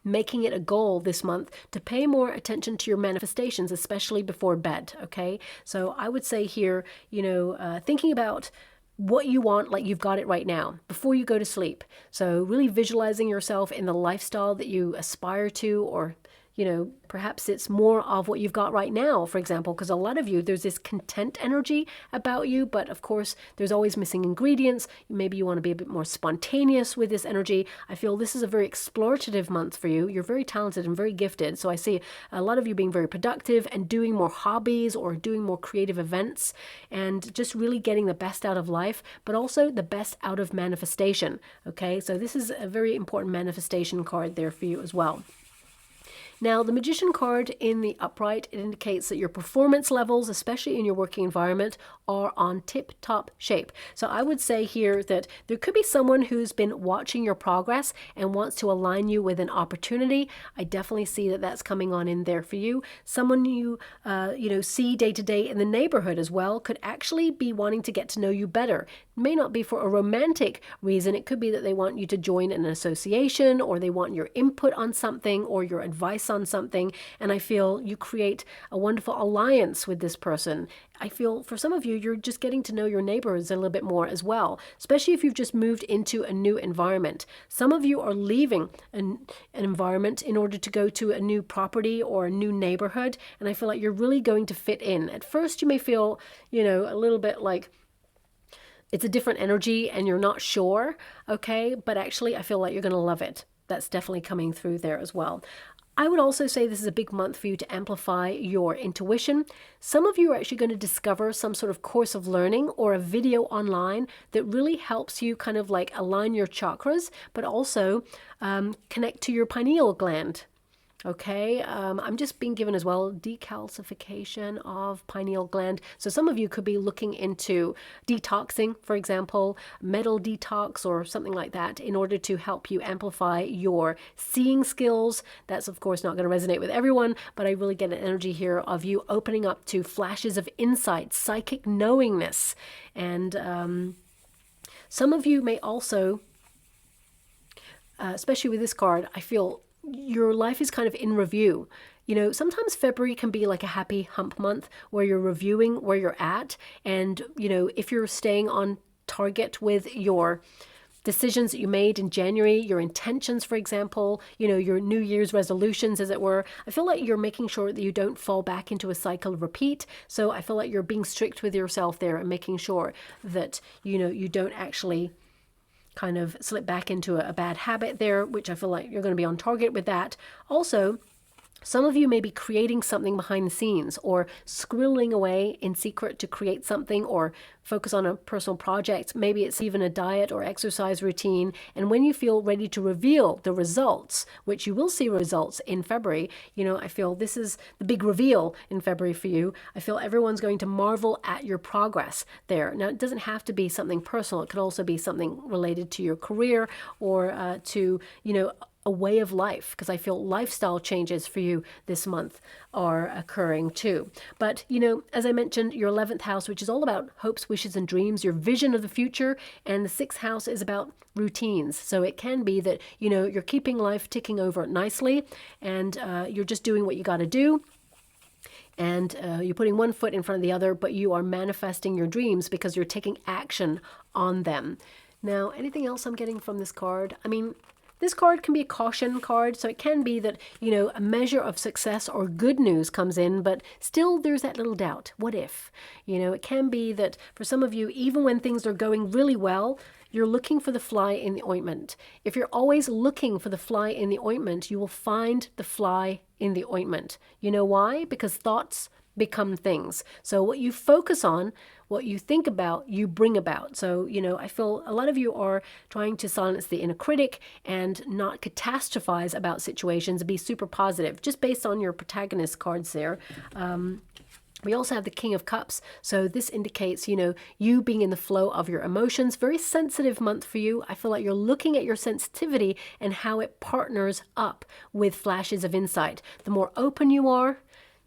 making it a goal this month to pay more attention to your manifestations, especially before bed. Okay, so I would say here, you know, thinking about what you want like you've got it right now before you go to sleep. So really visualizing yourself in the lifestyle that you aspire to, or you know, perhaps it's more of what you've got right now, for example, because a lot of you, there's this content energy about you, but of course, there's always missing ingredients. Maybe you want to be a bit more spontaneous with this energy. I feel this is a very explorative month for you. You're very talented and very gifted. So I see a lot of you being very productive and doing more hobbies or doing more creative events and just really getting the best out of life, but also the best out of manifestation. Okay, so this is a very important manifestation card there for you as well. Now, the Magician card in the upright, it indicates that your performance levels, especially in your working environment, are on tip-top shape. So I would say here that there could be someone who's been watching your progress and wants to align you with an opportunity. I definitely see that that's coming on in there for you. Someone you, see day to day in the neighborhood as well could actually be wanting to get to know you better. It may not be for a romantic reason. It could be that they want you to join an association, or they want your input on something or your advice on something, and I feel you create a wonderful alliance with this person. I feel for some of you, you're just getting to know your neighbors a little bit more as well, especially if you've just moved into a new environment. Some of you are leaving an environment in order to go to a new property or a new neighborhood, and I feel like you're really going to fit in. At first, you may feel, a little bit like it's a different energy and you're not sure, okay? But actually, I feel like you're going to love it. That's definitely coming through there as well. I would also say this is a big month for you to amplify your intuition. Some of you are actually going to discover some sort of course of learning or a video online that really helps you kind of like align your chakras, but also connect to your pineal gland. Okay, I'm just being given as well decalcification of pineal gland. So some of you could be looking into detoxing, for example, metal detox or something like that in order to help you amplify your seeing skills. That's of course not going to resonate with everyone, but I really get an energy here of you opening up to flashes of insight, psychic knowingness. And some of you may also, especially with this card, I feel your life is kind of in review. Sometimes February can be like a happy hump month where you're reviewing where you're at. And, if you're staying on target with your decisions that you made in January, your intentions, for example, your New Year's resolutions, as it were, I feel like you're making sure that you don't fall back into a cycle of repeat. So I feel like you're being strict with yourself there and making sure that, you don't actually kind of slip back into a bad habit there, which I feel like you're going to be on target with that. Also, some of you may be creating something behind the scenes or scribbling away in secret to create something or focus on a personal project. Maybe it's even a diet or exercise routine. And when you feel ready to reveal the results, which you will see results in February, I feel this is the big reveal in February for you. I feel everyone's going to marvel at your progress there. Now, it doesn't have to be something personal. It could also be something related to your career or to, a way of life, because I feel lifestyle changes for you this month are occurring too. But, as I mentioned, your 11th house, which is all about hopes, wishes, and dreams, your vision of the future, and the 6th house is about routines. So it can be that, you're keeping life ticking over nicely and you're just doing what you got to do. And you're putting one foot in front of the other, but you are manifesting your dreams because you're taking action on them. Now, anything else I'm getting from this card? This card can be a caution card, so it can be that, a measure of success or good news comes in, but still there's that little doubt. What if? It can be that for some of you, even when things are going really well, you're looking for the fly in the ointment. If you're always looking for the fly in the ointment, you will find the fly in the ointment. You know why? Because thoughts become things. So what you focus on, what you think about, you bring about. So, you know, I feel a lot of you are trying to silence the inner critic and not catastrophize about situations, be super positive, just based on your protagonist cards there. We also have the King of Cups. So this indicates, you know, you being in the flow of your emotions. Very sensitive month for you. I feel like you're looking at your sensitivity and how it partners up with flashes of insight. The more open you are,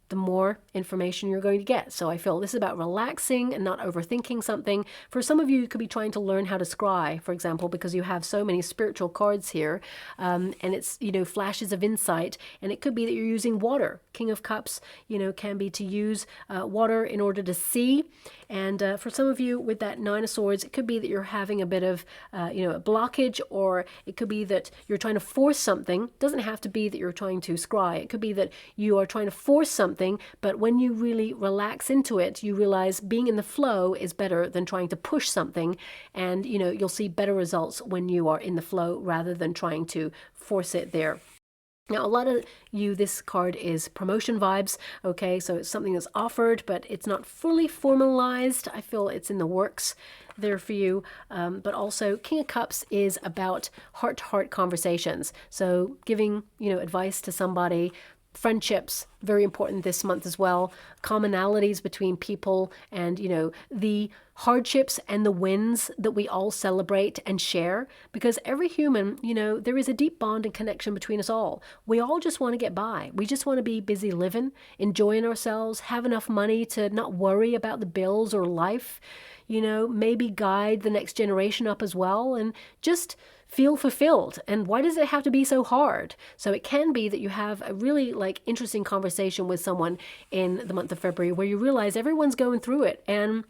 the more information you're going to get. So I feel this is about relaxing and not overthinking something. For some of you, you could be trying to learn how to scry, for example, because you have so many spiritual cards here. And it's, you know, flashes of insight. And it could be that you're using water. King of Cups, you know, can be to use water in order to see. And for some of you with that Nine of Swords, it could be that you're having a bit of, you know, a blockage, or it could be that you're trying to force something. It doesn't have to be that you're trying to scry. It could be that you are trying to force something, but when you really relax into it, you realize being in the flow is better than trying to push something. And, you know, you'll see better results when you are in the flow rather than trying to force it there. Now, a lot of you, this card is promotion vibes, okay? So it's something that's offered, but it's not fully formalized. I feel it's in the works there for you. But also, King of Cups is about heart-to-heart conversations. So giving, you know, advice to somebody. Friendships, very important this month as well. Commonalities between people, and, you know, the hardships and the wins that we all celebrate and share, because every human, you know, there is a deep bond and connection between us all. We all just want to get by. We just want to be busy living, enjoying ourselves, have enough money to not worry about the bills or life, you know, maybe guide the next generation up as well, and just feel fulfilled. And why does it have to be so hard? So it can be that you have a really like interesting conversation with someone in the month of February where you realize everyone's going through it, and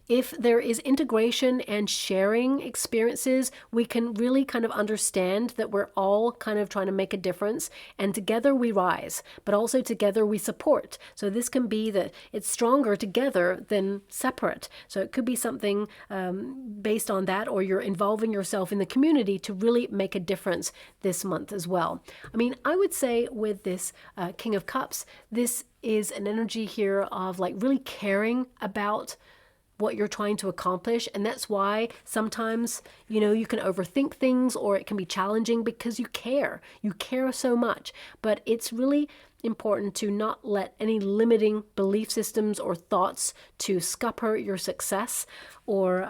if there is integration and sharing experiences, we can really kind of understand that we're all kind of trying to make a difference, and together we rise, but also together we support. So this can be that it's stronger together than separate. So it could be something based on that, or you're involving yourself in the community to really make a difference this month as well. I mean, I would say with this King of Cups, this is an energy here of like really caring about what you're trying to accomplish. And that's why sometimes, you know, you can overthink things, or it can be challenging because you care so much. But it's really important to not let any limiting belief systems or thoughts to scupper your success, or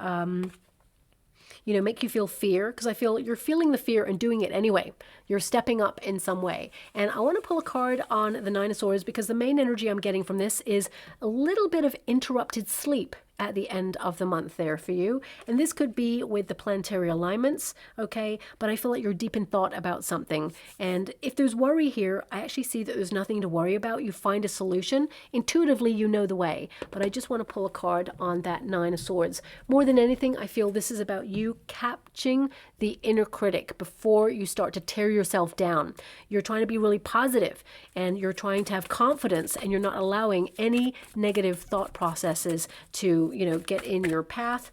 you know, make you feel fear, because I feel you're feeling the fear and doing it anyway. You're stepping up in some way. And I want to pull a card on the Nine of Swords, because the main energy I'm getting from this is a little bit of interrupted sleep at the end of the month there for you. And this could be with the planetary alignments, okay? But I feel like you're deep in thought about something. And if there's worry here, I actually see that there's nothing to worry about. You find a solution. Intuitively, you know the way. But I just want to pull a card on that Nine of Swords. More than anything, I feel this is about you catching the inner critic before you start to tear yourself down. You're trying to be really positive, and you're trying to have confidence, and you're not allowing any negative thought processes to, you know, get in your path.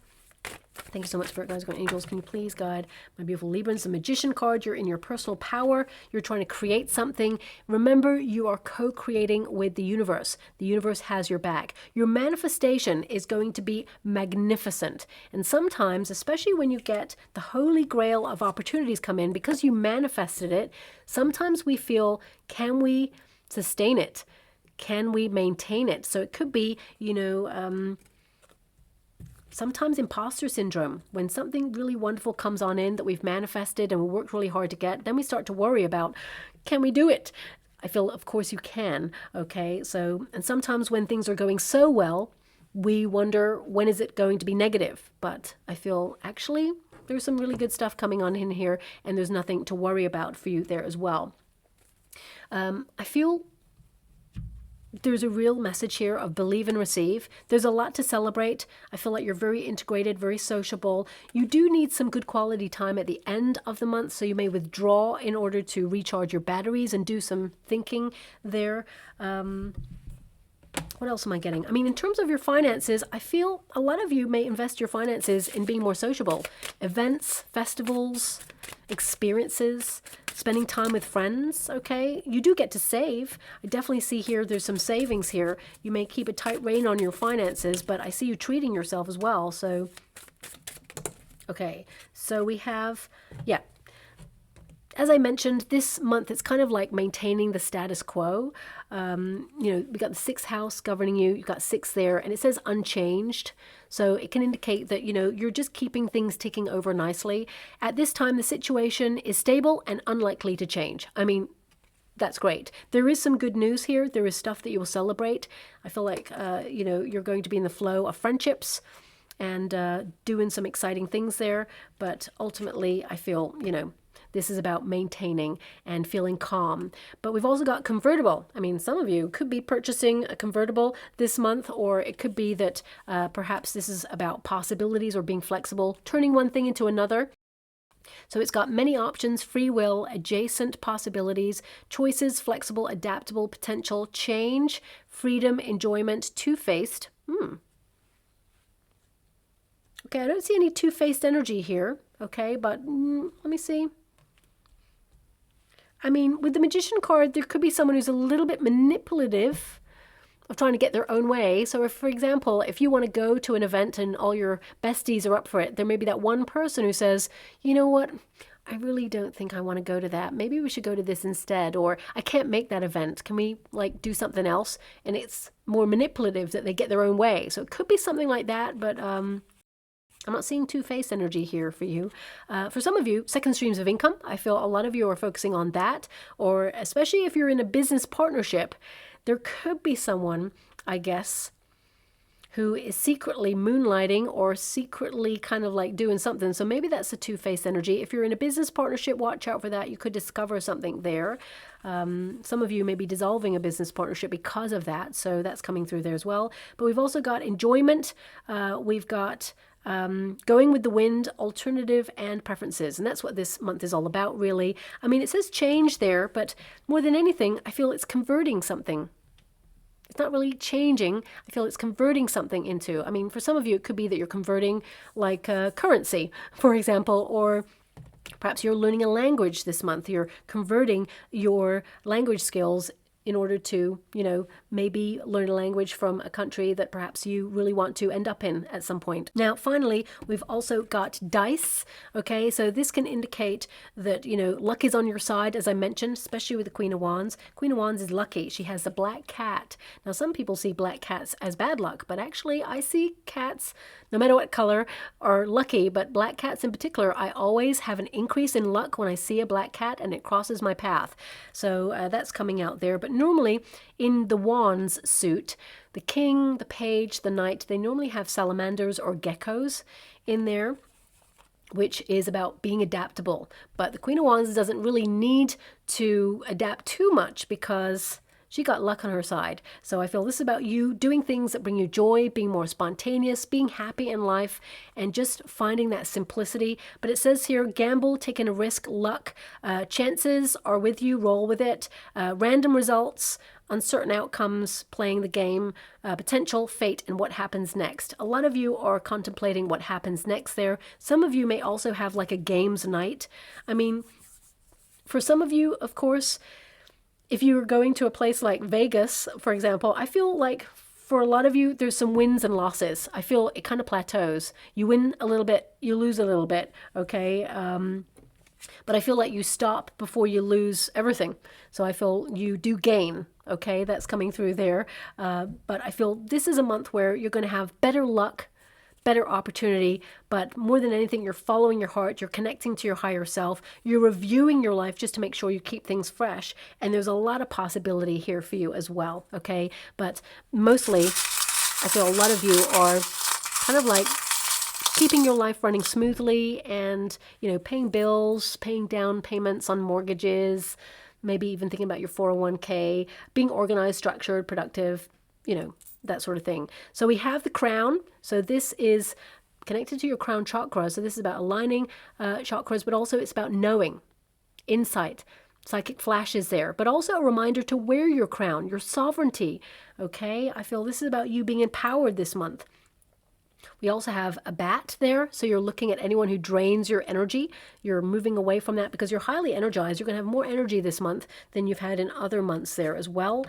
Thank you so much, Spirit Guides, Guardian Angels. Can you please guide my beautiful Librans? The Magician card, you're in your personal power. You're trying to create something. Remember, you are co-creating with the universe. The universe has your back. Your manifestation is going to be magnificent. And sometimes, especially when you get the holy grail of opportunities come in, because you manifested it, sometimes we feel, can we sustain it? Can we maintain it? So it could be, you know, sometimes imposter syndrome. When something really wonderful comes on in that we've manifested and we worked really hard to get, then we start to worry about, can we do it? I feel, of course you can, okay? So, and sometimes when things are going so well, we wonder, when is it going to be negative? But I feel actually there's some really good stuff coming on in here, and there's nothing to worry about for you there as well. I feel there's a real message here of believe and receive. There's a lot to celebrate. I feel like you're very integrated, very sociable. You do need some good quality time at the end of the month, so you may withdraw in order to recharge your batteries and do some thinking there. What else am I getting? I mean, in terms of your finances, I feel a lot of you may invest your finances in being more sociable. Events, festivals, experiences, spending time with friends, okay? You do get to save. I definitely see here there's some savings here. You may keep a tight rein on your finances, but I see you treating yourself as well. So, okay. So we have, yeah. As I mentioned, this month it's kind of like maintaining the status quo. You know, we got the 6th house governing you. You've got 6 there, and it says unchanged. So it can indicate that, you know, you're just keeping things ticking over nicely. At this time, the situation is stable and unlikely to change. I mean, that's great. There is some good news here. There is stuff that you will celebrate. I feel like, you know, you're going to be in the flow of friendships and doing some exciting things there. But ultimately, I feel, you know, this is about maintaining and feeling calm. But we've also got convertible. I mean, some of you could be purchasing a convertible this month, or it could be that perhaps this is about possibilities or being flexible, turning one thing into another. So it's got many options, free will, adjacent possibilities, choices, flexible, adaptable, potential, change, freedom, enjoyment, two-faced. Okay, I don't see any two-faced energy here. Okay, but let me see. I mean, with the Magician card, there could be someone who's a little bit manipulative of trying to get their own way. So if, for example, if you want to go to an event and all your besties are up for it, there may be that one person who says, you know what, I really don't think I want to go to that. Maybe we should go to this instead. Or I can't make that event. Can we like do something else? And it's more manipulative that they get their own way. So it could be something like that, but I'm not seeing two-faced energy here for you. For some of you, second streams of income, I feel a lot of you are focusing on that, or especially if you're in a business partnership, there could be someone, I guess, who is secretly moonlighting or secretly kind of like doing something. So maybe that's a two-faced energy. If you're in a business partnership, watch out for that. You could discover something there. Some of you may be dissolving a business partnership because of that. So that's coming through there as well. But we've also got enjoyment. We've got going with the wind, alternative, and preferences. And that's what this month is all about, really. I mean, it says change there, but more than anything, I feel it's converting something. It's not really changing. I feel it's converting something into. I mean, for some of you, it could be that you're converting like currency, for example, or perhaps you're learning a language this month. You're converting your language skills in order to, you know, maybe learn a language from a country that perhaps you really want to end up in at some point. Now, finally, we've also got dice. Okay, so this can indicate that, you know, luck is on your side, as I mentioned, especially with the Queen of Wands. Queen of Wands is lucky. She has the black cat. Now, some people see black cats as bad luck, but actually I see cats, no matter what color, are lucky, but black cats in particular, I always have an increase in luck when I see a black cat and it crosses my path. So that's coming out there. But normally in the Wands suit, the king, the page, the knight, they normally have salamanders or geckos in there, which is about being adaptable. But the Queen of Wands doesn't really need to adapt too much because she got luck on her side. So I feel this is about you doing things that bring you joy, being more spontaneous, being happy in life, and just finding that simplicity. But it says here, gamble, taking a risk, luck, chances are with you, roll with it, random results, uncertain outcomes, playing the game, potential, fate, and what happens next. A lot of you are contemplating what happens next there. Some of you may also have like a games night. I mean, for some of you, of course, if you were going to a place like Vegas, for example, I feel like for a lot of you, there's some wins and losses. I feel it kind of plateaus. You win a little bit, you lose a little bit, okay? But I feel like you stop before you lose everything. So I feel you do gain, okay? That's coming through there. But I feel this is a month where you're going to have better luck, better opportunity, but more than anything, you're following your heart, you're connecting to your higher self, you're reviewing your life just to make sure you keep things fresh, and there's a lot of possibility here for you as well, okay? But mostly, I feel a lot of you are kind of like keeping your life running smoothly and, you know, paying bills, paying down payments on mortgages, maybe even thinking about your 401k, being organized, structured, productive, you know, that sort of thing. So we have the crown. So this is connected to your crown chakra. So this is about aligning chakras, but also it's about knowing, insight, psychic flashes there, but also a reminder to wear your crown, your sovereignty. Okay, I feel this is about you being empowered this month. We also have a bat there, so you're looking at anyone who drains your energy. You're moving away from that because you're highly energized. You're going to have more energy this month than you've had in other months there as well.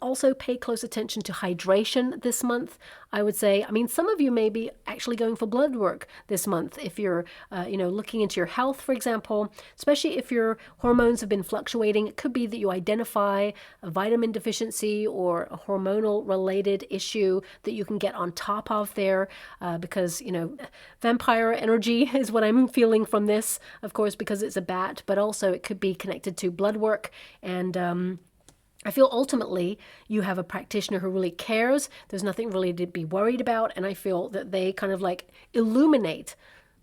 Also, pay close attention to hydration this month. I would say, I mean, some of you may be actually going for blood work this month if you're, looking into your health, for example, especially if your hormones have been fluctuating. It could be that you identify a vitamin deficiency or a hormonal related issue that you can get on top of there. Because, vampire energy is what I'm feeling from this, of course, because it's a bat, but also it could be connected to blood work. And I feel ultimately you have a practitioner who really cares. There's nothing really to be worried about. And I feel that they kind of like illuminate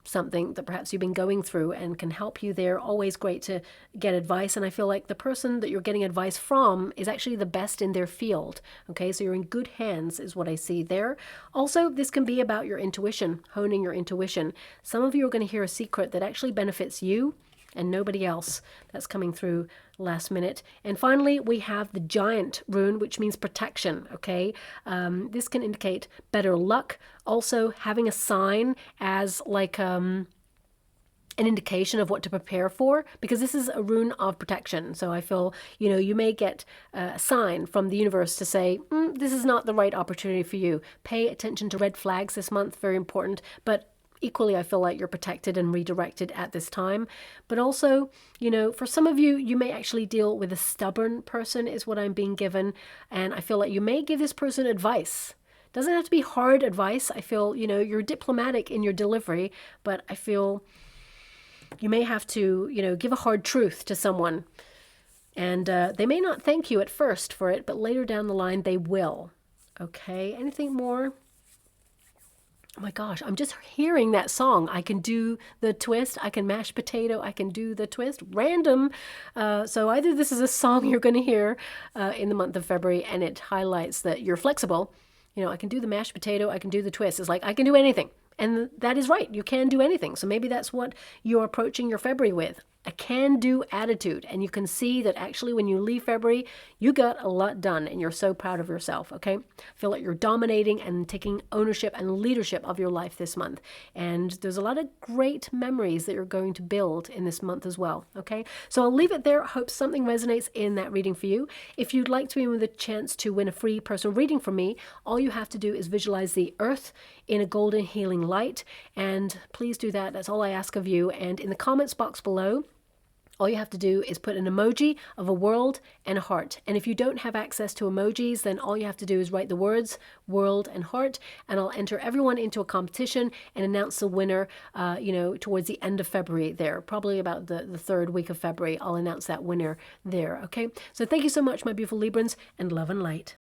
something that perhaps you've been going through and can help you there. Always great to get advice. And I feel like the person that you're getting advice from is actually the best in their field. Okay, so you're in good hands is what I see there. Also, this can be about your intuition, honing your intuition. Some of you are going to hear a secret that actually benefits you and nobody else. That's coming through last minute. And finally, we have the Giant rune, which means protection, okay? This can indicate better luck. Also, having a sign as like an indication of what to prepare for, because this is a rune of protection. So I feel, you may get a sign from the universe to say, this is not the right opportunity for you. Pay attention to red flags this month, very important. But equally, I feel like you're protected and redirected at this time. But also, for some of you, you may actually deal with a stubborn person is what I'm being given. And I feel like you may give this person advice. Doesn't have to be hard advice. I feel, you're diplomatic in your delivery, but I feel you may have to, give a hard truth to someone. And they may not thank you at first for it, but later down the line, they will. Okay, anything more? Oh my gosh, I'm just hearing that song. I can do the twist, I can mash potato, I can do the twist. Random. So either this is a song you're going to hear in the month of February and it highlights that you're flexible. I can do the mashed potato, I can do the twist. It's like, I can do anything. And that is right. You can do anything. So maybe that's what you're approaching your February with. A can-do attitude. And you can see that actually when you leave February, you got a lot done and you're so proud of yourself, okay? Feel like you're dominating and taking ownership and leadership of your life this month. And there's a lot of great memories that you're going to build in this month as well, okay? So I'll leave it there. I hope something resonates in that reading for you. If you'd like to be with a chance to win a free personal reading from me, all you have to do is visualize the earth in a golden healing light. And please do that. That's all I ask of you. And in the comments box below, all you have to do is put an emoji of a world and a heart. And if you don't have access to emojis, then all you have to do is write the words world and heart, and I'll enter everyone into a competition and announce the winner, towards the end of February there, probably about the third week of February. I'll announce that winner there, okay? So thank you so much, my beautiful Librans, and love and light.